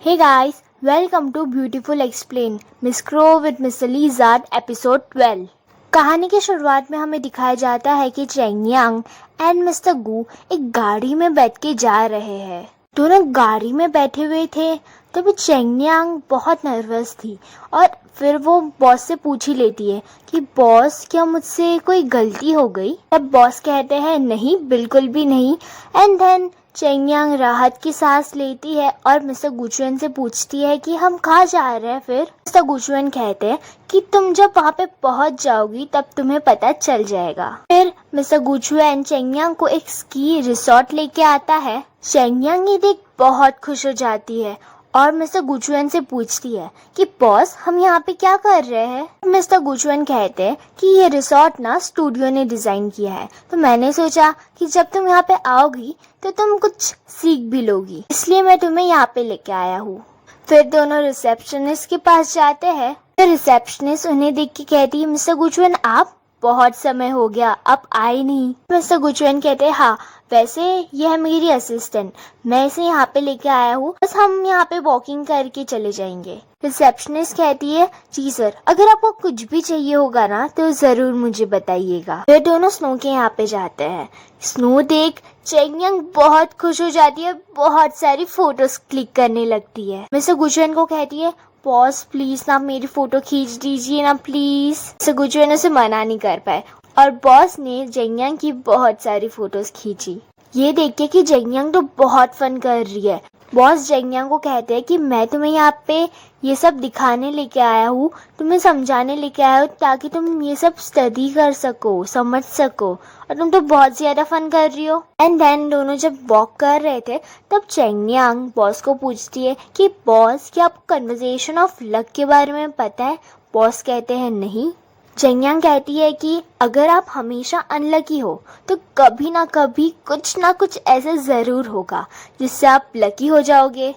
Hey guys, welcome to Beautiful Explain, Miss Crow with Mr. Lizard episode 12। कहानी की शुरुआत में हमें दिखाया जाता है कि चेंग यांग एंड मिस्टर गू एक गाड़ी में बैठ के जा रहे हैं। दोनों गाड़ी में बैठे हुए थे तभी चेंग यांग बहुत नर्वस थी और फिर वो बॉस से पूछ ही लेती है कि बॉस क्या मुझसे कोई गलती हो गई। तब बॉस कहते हैं नहीं, बिल्कुल भी नहीं। एंड देन चेंग यांग राहत की सांस लेती है और मिस्टर गुचुएन से पूछती है कि हम कहाँ जा रहे हैं। फिर मिस्टर गुचुएन कहते हैं कि तुम जब वहाँ पे पहुँच जाओगी तब तुम्हें पता चल जाएगा। फिर मिस्टर गुचुएन चेंग यांग को एक स्की रिसोर्ट लेके आता है। चेंग यांग ये देख बहुत खुश हो जाती है और मिस्टर गुचुएन से पूछती है कि बॉस हम यहाँ पे क्या कर रहे हैं। मिस्टर गुचुएन कहते हैं कि ये रिसोर्ट ना स्टूडियो ने डिजाइन किया है, तो मैंने सोचा कि जब तुम यहाँ पे आओगी तो तुम कुछ सीख भी लोगी, इसलिए मैं तुम्हें यहाँ पे लेके आया हूँ। फिर दोनों रिसेप्शनिस्ट के पास जाते हैं। फिर रिसेप्शनिस्ट उन्हें देख के कहती है मिस्टर गुचुएन आप बहुत समय हो गया, आप आए नहीं। मिस्टर गुचुएन कहते हैं हाँ, वैसे ये है मेरी असिस्टेंट, मैं इसे यहाँ पे लेके आया हूँ, बस हम यहाँ पे वॉकिंग करके चले जाएंगे। रिसेप्शनिस्ट कहती है जी सर, अगर आपको कुछ भी चाहिए होगा ना तो जरूर मुझे बताइएगा। फिर दोनों स्नो के यहाँ पे जाते हैं। स्नो देख चेंग यांग बहुत खुश हो जाती है, बहुत सारी फोटोज क्लिक करने लगती है। मिस्टर गुचुएन को कहती है बॉस प्लीज ना मेरी फोटो खींच दीजिए ना प्लीज। मिस्टर गुचुएन उसे मना नहीं कर पाए और बॉस ने चेंग यांग की बहुत सारी फोटोज खींची। ये देख के कि चेंग यांग तो बहुत फन कर रही है। बॉस चेंग यांग को कहते हैं कि मैं तुम्हें यहाँ पे ये सब दिखाने लेके आया हूँ, तुम्हें समझाने लेके आया हूँ ताकि तुम ये सब स्टडी कर सको, समझ सको, और तुम तो बहुत ज्यादा फन कर रही हो। एंड देन दोनों जब वॉक कर रहे थे तब चेंग यांग बॉस को पूछती है कि बॉस क्या आपको कन्वर्सेशन ऑफ लक के बारे में पता है। बॉस कहते हैं नहीं। चेंग यांग कहती है कि अगर आप हमेशा अनलकी हो तो कभी ना कभी कुछ ना कुछ ऐसा जरूर होगा जिससे आप लकी हो जाओगे।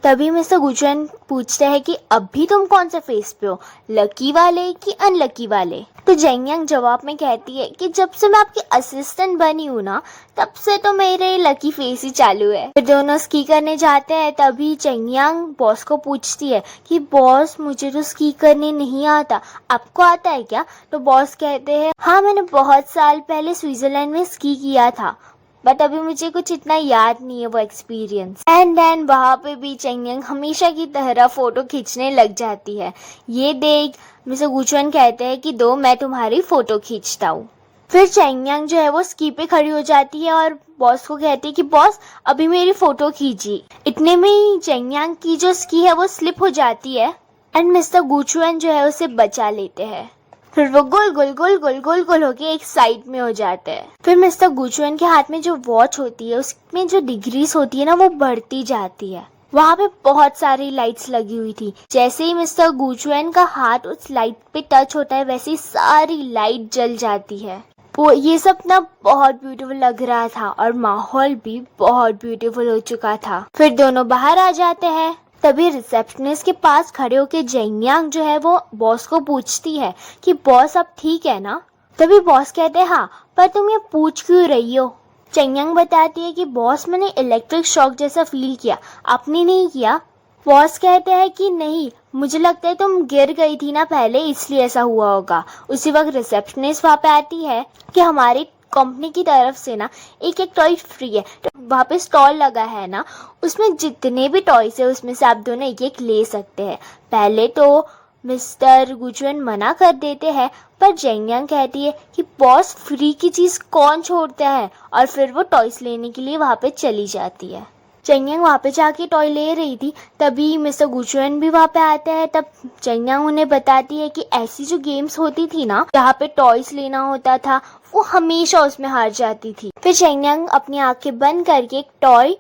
तभी मिस्टर गुचुएन पूछते हैं कि अभी तुम कौन से फेस पे हो, लकी वाले कि अनलकी वाले। तो चेंग यांग जवाब में कहती है कि जब से मैं आपकी असिस्टेंट बनी हूँ ना तब से तो मेरे लकी फेस ही चालू है। फिर दोनों स्की करने जाते हैं। तभी चेंग यांग बॉस को पूछती है कि बॉस मुझे तो स्की करने नहीं आता, आपको आता है क्या। तो बॉस कहते हैं हाँ, मैंने बहुत साल पहले स्विट्जरलैंड में स्की किया था, बट अभी मुझे कुछ इतना याद नहीं है वो एक्सपीरियंस। एंड देन वहाँ पे भी चेंग यांग हमेशा की तरह फोटो खींचने लग जाती है। ये देख मिस्टर गुचुएन कहते हैं कि दो मैं तुम्हारी फोटो खींचता हूँ। फिर चेंग यांग जो है वो स्की पे खड़ी हो जाती है और बॉस को कहती है कि बॉस अभी मेरी फोटो खींची। इतने में ही चेंग यांग की जो स्की है वो स्लिप हो जाती है एंड मिस्टर गुचुएन जो है उसे बचा लेते हैं। फिर वो गोल गोल गोल गोल गोल गोल होके एक साइड में हो जाते हैं। फिर मिस्टर गुचुएन के हाथ में जो वॉच होती है उसमें जो डिग्रीज होती है ना वो बढ़ती जाती है। वहाँ पे बहुत सारी लाइट्स लगी हुई थी। जैसे ही मिस्टर गुचुएन का हाथ उस लाइट पे टच होता है वैसे ही सारी लाइट जल जाती है। वो ये सब ना बहुत ब्यूटीफुल लग रहा था और माहौल भी बहुत ब्यूटीफुल हो चुका था। फिर दोनों बाहर आ जाते हैं। तभी रिसेप्शनिस्ट के पास खड़े होके चेंग यांग जो है वो बॉस को पूछती है कि बॉस अब ठीक है ना। तभी बॉस कहते हैं हाँ, पर तुम ये पूछ क्यों रही हो। चेंग यांग बताती है कि बॉस मैंने इलेक्ट्रिक शॉक जैसा फील किया, आपने नहीं किया। बॉस कहते हैं कि नहीं, मुझे लगता है तुम गिर गई थी ना पहले इसलिए ऐसा हुआ होगा। उसी वक्त रिसेप्शनिस्ट वहाँ पे आती है कि हमारी कंपनी की तरफ से ना एक एक टॉय फ्री है। तो वहाँ पे स्टॉल लगा है ना, उसमें जितने भी टॉयज है उसमें से आप दोनों एक एक ले सकते हैं। पहले तो मिस्टर गुचुएन मना कर देते हैं पर चेंग यांग कहती है कि बॉस फ्री की चीज कौन छोड़ता है, और फिर वो टॉयज लेने के लिए वहाँ पे चली जाती है। चेंग यांग वहाँ पे जाके टॉय ले रही थी तभी मिस्टर गुचुएन भी वहाँ पे आते हैं। तब चेंग यांग उन्हें बताती है कि ऐसी जो गेम्स होती थी ना जहाँ पे टॉयज लेना होता था वो हमेशा उसमें हार जाती थी। फिर चेंग यांग अपनी आंखें बंद करके एक टॉय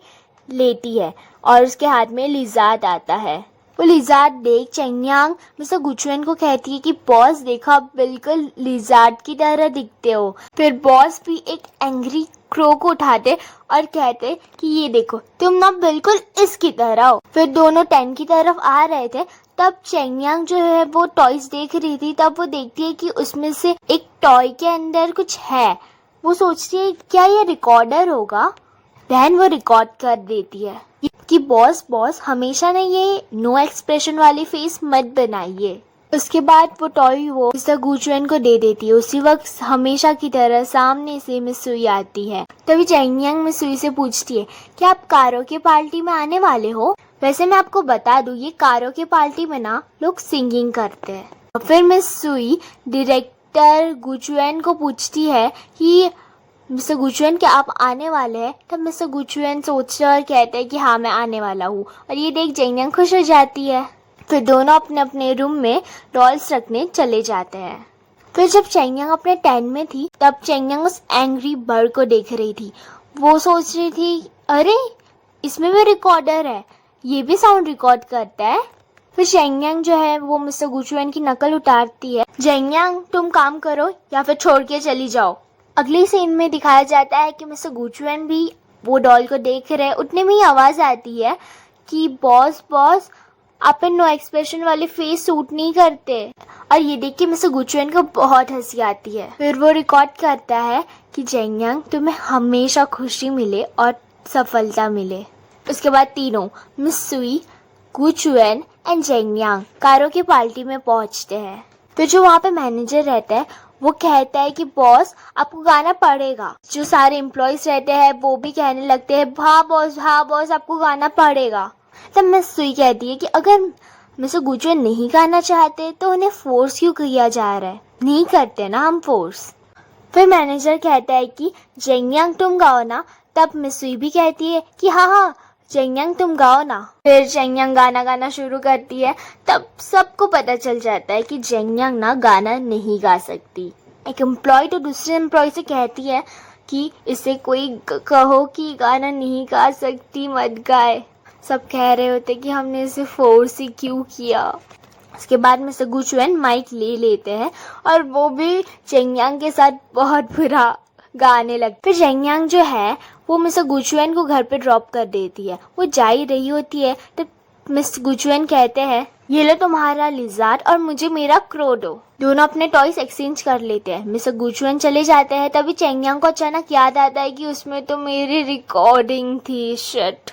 लेती है और उसके हाथ में लिजार्ड आता है। वो लिजार्ड देख चेंग यांग मिस्टर गुचुएन को कहती है कि बॉस देखो आप बिल्कुल लिजार्ड की तरह दिखते हो। फिर बॉस भी एक एंग्री क्रो को उठाते और कहते कि ये देखो तुम ना बिल्कुल इसकी तरह हो। फिर दोनों टेंट की तरफ आ रहे थे तब चेंग यांग जो है वो टॉयज देख रही थी। तब वो देखती है कि उसमें से एक टॉय के अंदर कुछ है। वो सोचती है क्या ये रिकॉर्डर होगा, देन वो रिकॉर्ड कर देती है। कि बॉस बॉस हमेशा ना ये नो एक्सप्रेशन वाली फेस मत बनाइए। उसके बाद वो टॉय वो मिस्टर गुचुएन को दे देती है। उसी वक्त हमेशा की तरह सामने से मिस सुई आती है। तभी चैंग यांग मिस सुई से पूछती है कि आप कारो के पार्टी में आने वाले हो? वैसे मैं आपको बता दूं, ये कारो के पार्टी में ना लोग सिंगिंग करते हैं। फिर मिस सुई डायरेक्टर गुचुएन को पूछती है कि मिस्टर गुचुएन क्या आप आने वाले हैं? तब मिस्टर गुचुएन सोचते और कहते हैं कि हाँ मैं आने वाला हूँ। और ये देख चैंग यांग खुश हो जाती है। फिर दोनों अपने अपने रूम में डॉल्स रखने चले जाते हैं। फिर जब चैंग यांग अपने टेंट में थी तब चैंग यांग उस एंग्री बर्ड को देख रही थी। वो सोच रही थी अरे इसमें भी रिकॉर्डर है, ये भी साउंड रिकॉर्ड करता है। फिर चैंग यांग जो है वो मिस्टर गुचुएन की नकल उतारती है। चैंग यांग तुम काम करो या फिर छोड़ के चली जाओ। अगली सीन में दिखाया जाता है कि मिस्टर गुचुएन भी वो डॉल को देख रहे हैं। उतने में ही आवाज आती है कि बॉस बॉस आप नो एक्सप्रेशन वाले फेस सूट नहीं करते। और ये देख के मिस्टर गुचुएन को बहुत हंसी आती है। फिर वो रिकॉर्ड करता है कि चैंग यांग तुम्हें हमेशा खुशी मिले और सफलता मिले। उसके बाद तीनों मिस सुई, गुचुएन एंड चैंग यांग कारो की पार्टी में पहुंचते हैं। फिर जो वहाँ पे मैनेजर रहता है वो कहता है कि बॉस आपको गाना पड़ेगा। जो सारे एम्प्लॉयज रहते हैं वो भी कहने लगते हैं हाँ बॉस आपको गाना पड़ेगा। तब मिस सुई कहती है कि अगर मिस्टर गुचुएन नहीं गाना चाहते तो उन्हें फोर्स क्यों किया जा रहा है? नहीं करते ना हम फोर्स। फिर मैनेजर कहता है कि चैंग यांग तुम गाओ ना। तब मिस सुई भी कहती है कि हाँ चैंग यांग तुम गाओ ना। फिर चैंग यांग गाना गाना शुरू करती है। तब सबको पता चल जाता है कि चैंग यांग ना गाना नहीं गा सकती। एक एम्प्लॉय तो दूसरे एम्प्लॉय से कहती है कि इसे कोई कहो कि गाना नहीं गा सकती, मत गाए। सब कह रहे होते कि हमने इसे फोर्स ही क्यों किया। उसके बाद मिस्टर गुचुएन माइक ले लेते हैं और वो भी चैंग यांग के साथ बहुत बुरा गाने लगते। फिर चैंग यांग जो है वो मिस्टर गुचुएन को घर पे ड्रॉप कर देती है। वो जा ही रही होती है तो मिस्टर गुचुएन कहते हैं ये लो तुम्हारा लिजार्ड और मुझे मेरा क्रो दो। दोनों अपने टॉयज एक्सचेंज कर लेते हैं। मिस्टर गुचुएन चले जाते हैं। तभी चैंग यांग को अचानक याद आता है कि उसमें तो मेरी रिकॉर्डिंग थी। शिट।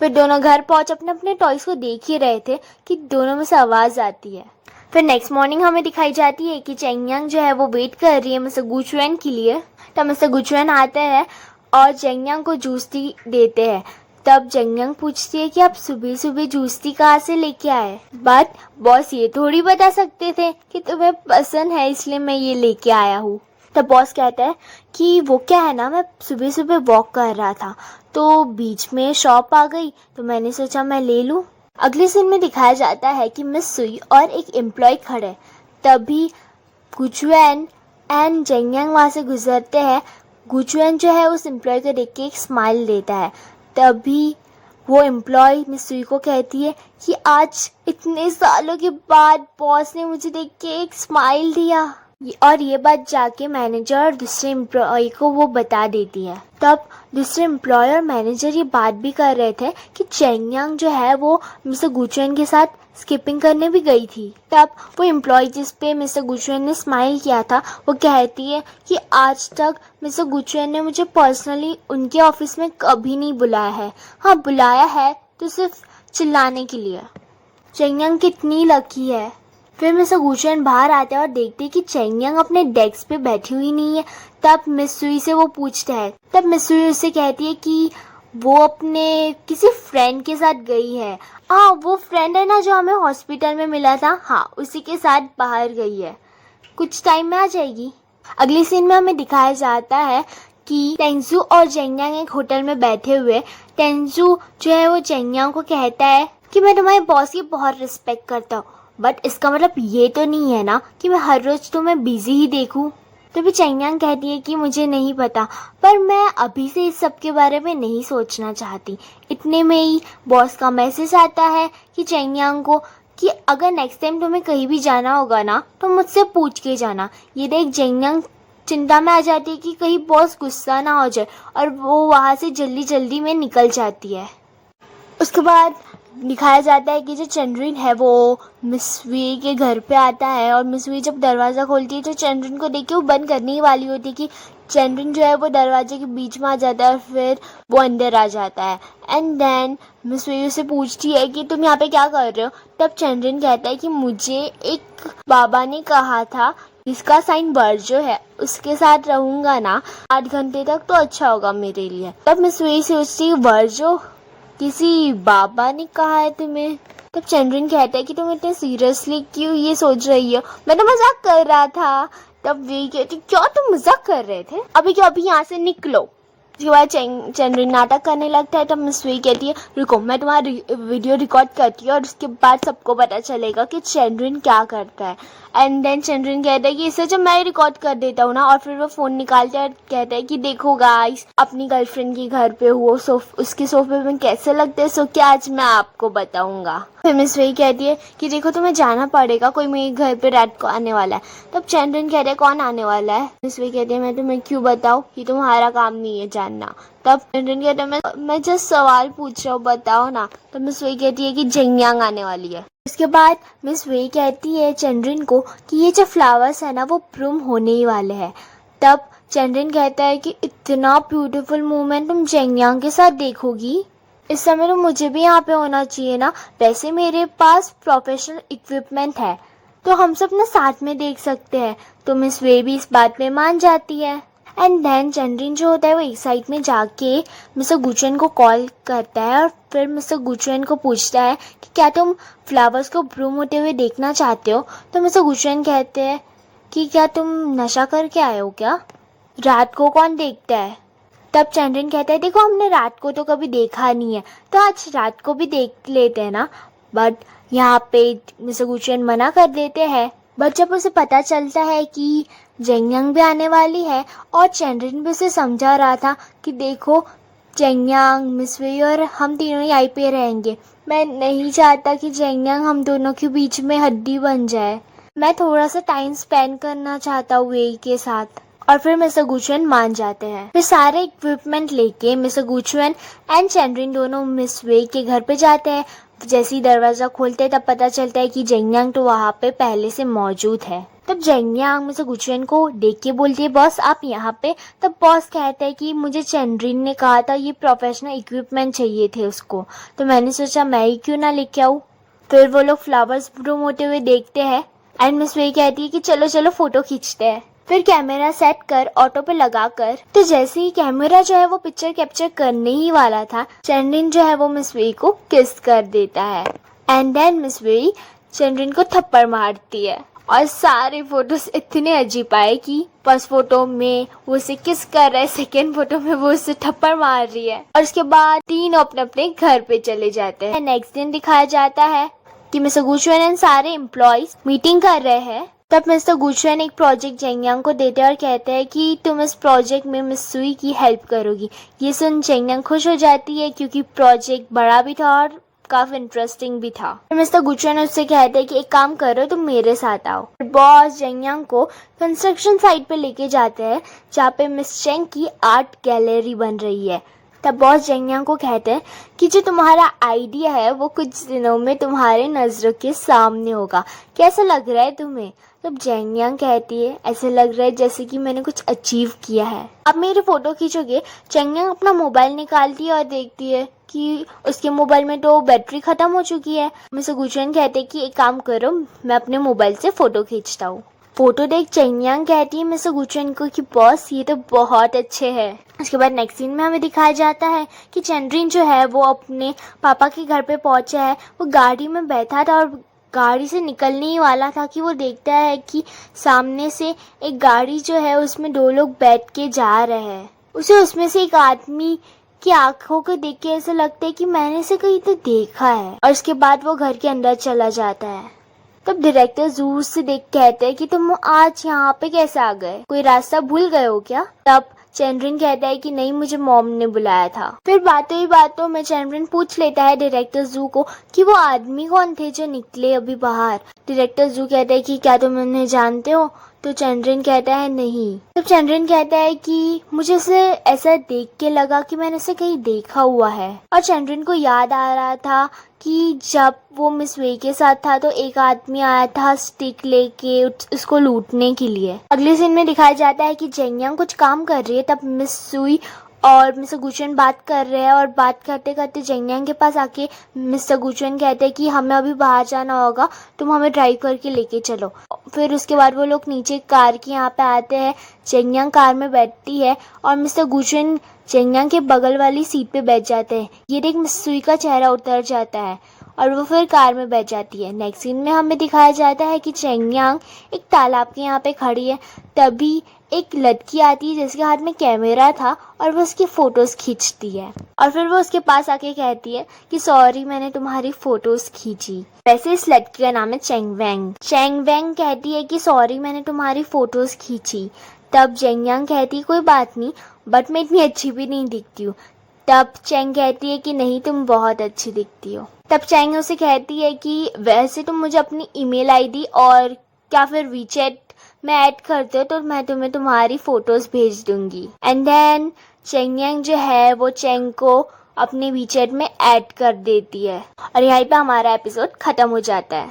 फिर दोनों घर पहुंच अपने अपने टॉयज को देख ही रहे थे कि दोनों में से आवाज आती है। फिर नेक्स्ट मॉर्निंग हमें दिखाई जाती है कि चैंग यांग जो है वो वेट कर रही है मिस्टर गुचुएन के लिए। तब मिस्टर गुचुएन आते हैं और चैंग यांग को जूसती देते हैं। तब चैंग यांग पूछती है कि आप सुबह सुबह जूसती कहाँ से लेके आए? बट बॉस ये थोड़ी बता सकते थे कि तुम्हें पसंद है इसलिए मैं ये लेके आया हूँ। तब बॉस कहता है कि वो क्या है ना, मैं सुबह सुबह वॉक कर रहा था तो बीच में शॉप आ गई तो मैंने सोचा मैं ले लूं। अगले सीन में दिखाया जाता है कि मिस सुई और एक एम्प्लॉय खड़े। तभी गुचुएन एंड चैंग यांग वहाँ से गुजरते हैं। गुचुएन जो है उस एम्प्लॉय को देख के एक स्माइल देता है। तभी वो एम्प्लॉय मिस सुई को कहती है कि आज इतने सालों के बाद बॉस ने मुझे देख के एक स्माइल दिया। और ये बात जाके मैनेजर और दूसरे एम्प्लॉय को वो बता देती है। तब दूसरे एम्प्लॉय और मैनेजर ये बात भी कर रहे थे कि चैंग यांग जो है वो मिस्टर गुचुएन के साथ स्किपिंग करने भी गई थी। तब वो एम्प्लॉय जिस पे मिस्टर गुचुएन ने स्माइल किया था वो कहती है कि आज तक मिस्टर गुचुएन ने मुझे पर्सनली उनके ऑफिस में कभी नहीं बुलाया है। हाँ बुलाया है तो सिर्फ चिल्लाने के लिए। चैंग यांग कितनी लकी है। फिर मिस्टर गुचुएन बाहर आते हैं और देखते हैं कि चैंग यांग अपने डेस्क पे बैठी हुई नहीं है। तब मिस सुई से वो पूछता है। तब मिस सुई उससे कहती है कि वो अपने किसी फ्रेंड के साथ गई है। हाँ वो फ्रेंड है ना जो हमें हॉस्पिटल में मिला था, हाँ उसी के साथ बाहर गई है, कुछ टाइम में आ जाएगी। अगली सीन में हमें दिखाया जाता है कि टेंजू और चैंग यांग एक होटल में बैठे हुए। टेंजू जो है वो चैंग यांग को कहता है कि मैं तुम्हारे बॉस की बहुत रिस्पेक्ट करता हूँ, बट इसका मतलब ये तो नहीं है ना कि मैं हर रोज तुम्हें बिजी ही देखूं। तभी चैंग यांग कहती है कि मुझे नहीं पता, पर मैं अभी से इस सब के बारे में नहीं सोचना चाहती। इतने में ही बॉस का मैसेज आता है कि चैंग यांग को कि अगर नेक्स्ट टाइम तुम्हें कहीं भी जाना होगा ना तो मुझसे पूछ के जाना। ये देख चैंग यांग चिंता में आ जाती है कि कहीं बॉस गुस्सा ना हो जाए और वो वहाँ से जल्दी जल्दी में निकल जाती है। उसके बाद दिखाया जाता है कि जो चंद्रिन है वो मिस वी के घर पे आता है और मिस वी जब दरवाज़ा खोलती है तो चंद्रिन को देख के वो बंद करने ही वाली होती है कि चंद्रन जो है वो दरवाजे के बीच में आ जाता है और फिर वो अंदर आ जाता है। एंड देन मिस वेई से पूछती है कि तुम यहाँ पे क्या कर रहे हो। तब चंद्रन कहता है कि मुझे एक बाबा ने कहा था इसका साइन वर्जो है, उसके साथ रहूंगा ना 8 घंटे तक तो अच्छा होगा मेरे लिए। तब मिस वेई सोचती है वर्जो किसी बाबा ने कहा है तुम्हें। तब चंद्रन कहता है कि तुम इतने सीरियसली क्यों ये सोच रही हो, मैं तो मजाक कर रहा था। तब वे कहती क्या तुम मजाक कर रहे थे, अभी यहाँ से निकलो। उसके बाद चंद्रन नाटक करने लगता है। तब मिस वे कहती है रुको मैं तुम्हारा वीडियो रिकॉर्ड करती हूँ और उसके बाद सबको पता चलेगा कि चंद्रन क्या करता है। एंड देन चंद्रन कहता है कि इससे जब मैं रिकॉर्ड कर देता हूँ ना, और फिर वो फोन निकालता है और कहता है कि देखो गाइस अपनी गर्लफ्रेंड के घर पे हुआ उसके सोफे में कैसे लगते हैं, सो क्या आज मैं आपको बताऊंगा। फिर मिस वे कहती है कि देखो तुम्हें जाना पड़ेगा, कोई मेरे घर पे रात को आने वाला है। तब चंद्रन कहता है कौन आने वाला है। मिस वे कहती है मैं तुम्हें क्यों बताऊं, ये तुम्हारा काम नहीं है जानना। तब चंद्रन कहता है मैं जस्ट सवाल पूछ रहा हूँ बताओ ना। तब मिस वे कहती है कि जेंगयांग आने वाली है। इसके बाद मिस वे कहती है चंद्रन को कि ये जो फ्लावर्स है ना वो ब्रूम होने ही वाले हैं। तब चंद्रन कहता है कि इतना ब्यूटीफुल मोमेंट तुम जेंगयांग के साथ देखोगी, इस समय तो मुझे भी यहाँ पे होना चाहिए ना, वैसे मेरे पास प्रोफेशनल इक्विपमेंट है तो हम सब ना साथ में देख सकते हैं। तो मिस वे भी इस बात में मान जाती है। एंड देन चंद्रन जो होता है वो एक साइड में जाके मिस्टर गुचुएन को कॉल करता है और फिर मिस्टर गुचुएन को पूछता है कि क्या तुम फ्लावर्स को ब्रूम होते हुए देखना चाहते हो। तो मिस्टर गुचुएन कहते हैं कि क्या तुम नशा करके आए हो क्या, रात को कौन देखता है। तब चंद्रन कहता है देखो हमने रात को तो कभी देखा नहीं है तो आज रात को भी देख लेते हैं ना। बट यहाँ पे मिस्टर गुचुएन मना कर देते हैं। बट जब उसे पता चलता है कि जेंगयांग भी आने वाली है और चंद्रन भी उसे समझा रहा था कि देखो जेंगयांग मिस वेई और हम तीनों यहीं पे रहेंगे, मैं नहीं चाहता कि जेंगयांग हम दोनों के बीच में हड्डी बन जाए, मैं थोड़ा सा टाइम स्पेंड करना चाहता हूँ वेई के साथ। और फिर मिस्टर गुचुएन मान जाते हैं। फिर सारे इक्विपमेंट लेके मिस्टर गुचुएन एंड चंद्रन दोनों मिस वेई के घर पे जाते हैं। जैसे ही दरवाजा खोलते हैं तब पता चलता है कि जेंगयांग तो वहाँ पे पहले से मौजूद है। तब जेंगयांग मिस्टर गुचुएन को देख के बोलती है बॉस आप यहाँ पे। तब बॉस कहता है कि मुझे चंद्रन ने कहा था ये प्रोफेशनल इक्विपमेंट चाहिए थे उसको, तो मैंने सोचा मैं ही क्यों ना लेके आऊँ। फिर वो लोग फ्लावर्स ब्रूम होते हुए देखते हैं एंड मिस वेई कहती है कि चलो चलो फोटो खींचते हैं। फिर कैमरा सेट कर ऑटो पे लगा कर, तो जैसे ही कैमरा जो है वो पिक्चर कैप्चर करने ही वाला था, चंद्रन जो है वो मिस वेई को किस कर देता है। एंड देन मिस वेई चंद्रन को थप्पड़ मारती है और सारे फोटोज इतने अजीब आए कि फर्स्ट फोटो में वो उसे किस कर रहा है, सेकेंड फोटो में वो उसे थप्पड़ मार रही है और उसके बाद तीनों अपने अपने घर पे चले जाते हैं। नेक्स्ट दिन दिखाया जाता है कि मिस्टर गुचुएन एंड सारे एम्प्लॉयज मीटिंग कर रहे हैं। तब मिस्टर गुचुएन एक प्रोजेक्ट जेंगयांग को देते हैं और कहते हैं कि तुम इस प्रोजेक्ट में मिस सुई की हेल्प करोगी। ये सुन जेंगयांग खुश हो जाती है क्योंकि प्रोजेक्ट बड़ा भी था और काफी इंटरेस्टिंग भी था। मिस्टर गुचुएन उससे कहते हैं कि एक काम करो तुम मेरे साथ आओ। बॉस जेंगयांग को कंस्ट्रक्शन साइट पे लेके जाते हैं जहाँ पे मिस चेंग की आर्ट गैलरी बन रही है। तब बॉस जेंगयांग को कहते हैं कि जो तुम्हारा आइडिया है वो कुछ दिनों में तुम्हारे नजरों के सामने होगा, कैसा लग रहा है तुम्हें। तब जेंगयांग कहती है ऐसे लग रहा है जैसे कि मैंने कुछ अचीव किया है, अब मेरे फोटो खींचोगे। जेंगयांग अपना मोबाइल निकालती है और देखती है कि उसके मोबाइल में तो बैटरी खत्म हो चुकी है। मिस्टर गुचुएन कहते हैं कि एक काम करो मैं अपने मोबाइल से फोटो खींचता हूँ। फोटो देख जेंगयांग कहती है मिस्टर गुचुएन को कि बॉस ये तो बहुत अच्छे हैं। उसके बाद नेक्स्ट सीन में हमें दिखाया जाता है कि चंद्रन जो है वो अपने पापा के घर पे पहुंचा है। वो गाड़ी में बैठा था और गाड़ी से निकलने ही वाला था कि वो देखता है कि सामने से एक गाड़ी जो है उसमें 2 लोग बैठ के जा रहे हैं। उसे उसमें से एक आदमी की आंखों को देख के ऐसा लगता है कि मैंने इसे कहीं तो देखा है और उसके बाद वो घर के अंदर चला जाता है। तब डायरेक्टर जू से देख कहते हैं कि तुम आज यहाँ पे कैसे आ गए, कोई रास्ता भूल गए हो क्या। तब चंद्रन कहता है कि नहीं मुझे मॉम ने बुलाया था। फिर बातों ही बातों में चंद्रन पूछ लेता है डायरेक्टर जू को कि वो आदमी कौन थे जो निकले अभी बाहर। डायरेक्टर जू कहता है कि क्या तुम उन्हें जानते हो। तो चंद्रन कहता है नहीं। तब चंद्रन कहता है कि मुझे इसे ऐसा देख के लगा कि मैंने इसे कहीं देखा हुआ है। और चंद्रन को याद आ रहा था कि जब वो मिस वे के साथ था तो एक आदमी आया था स्टिक लेके उसको लूटने के लिए। अगले सीन में दिखाया जाता है कि जेंग कुछ काम कर रही है, तब मिस सुई और मिस्टर गुचुन बात कर रहे हैं और बात करते करते जेंग के पास आके मिस्टर गुचुन कहते हैं कि हमें अभी बाहर जाना होगा, तुम हमें ड्राइव करके लेके चलो। फिर उसके बाद वो लोग नीचे कार के यहाँ पे आते हैं। जेंग कार में बैठती है और मिस्टर गुचुन जेंग के बगल वाली सीट पे बैठ जाते हैं। ये देख मिस सुई का चेहरा उतर जाता है और वो फिर कार में बैठ जाती है। नेक्स्ट सीन में हमें दिखाया जाता है कि जेंग एक तालाब के यहाँ पे खड़ी है। तभी एक लड़की आती है जिसके हाथ में कैमरा था और वो उसकी फोटोज खींचती है और फिर वो उसके पास आके कहती है कि सॉरी मैंने तुम्हारी फोटोज खींची। वैसे इस लड़की का नाम है चेंग वेंग। चेंग वेंग कहती है कि सॉरी मैंने तुम्हारी फोटोज खींची। तब जेंग कहती है कोई बात नहीं, बट मैं इतनी अच्छी भी नहीं दिखती हूँ। तब चेंग कहती है कि नहीं तुम बहुत अच्छी दिखती हो। तब चेंग उसे कहती है कि वैसे तुम मुझे अपनी ईमेल आईडी और क्या फिर वीचैट में ऐड करते हो तो मैं तुम्हें तुम्हारी फोटोज भेज दूंगी। एंड देन चेंग जो है वो चेंग को अपने वीचैट में ऐड कर देती है और यहीं पे हमारा एपिसोड खत्म हो जाता है।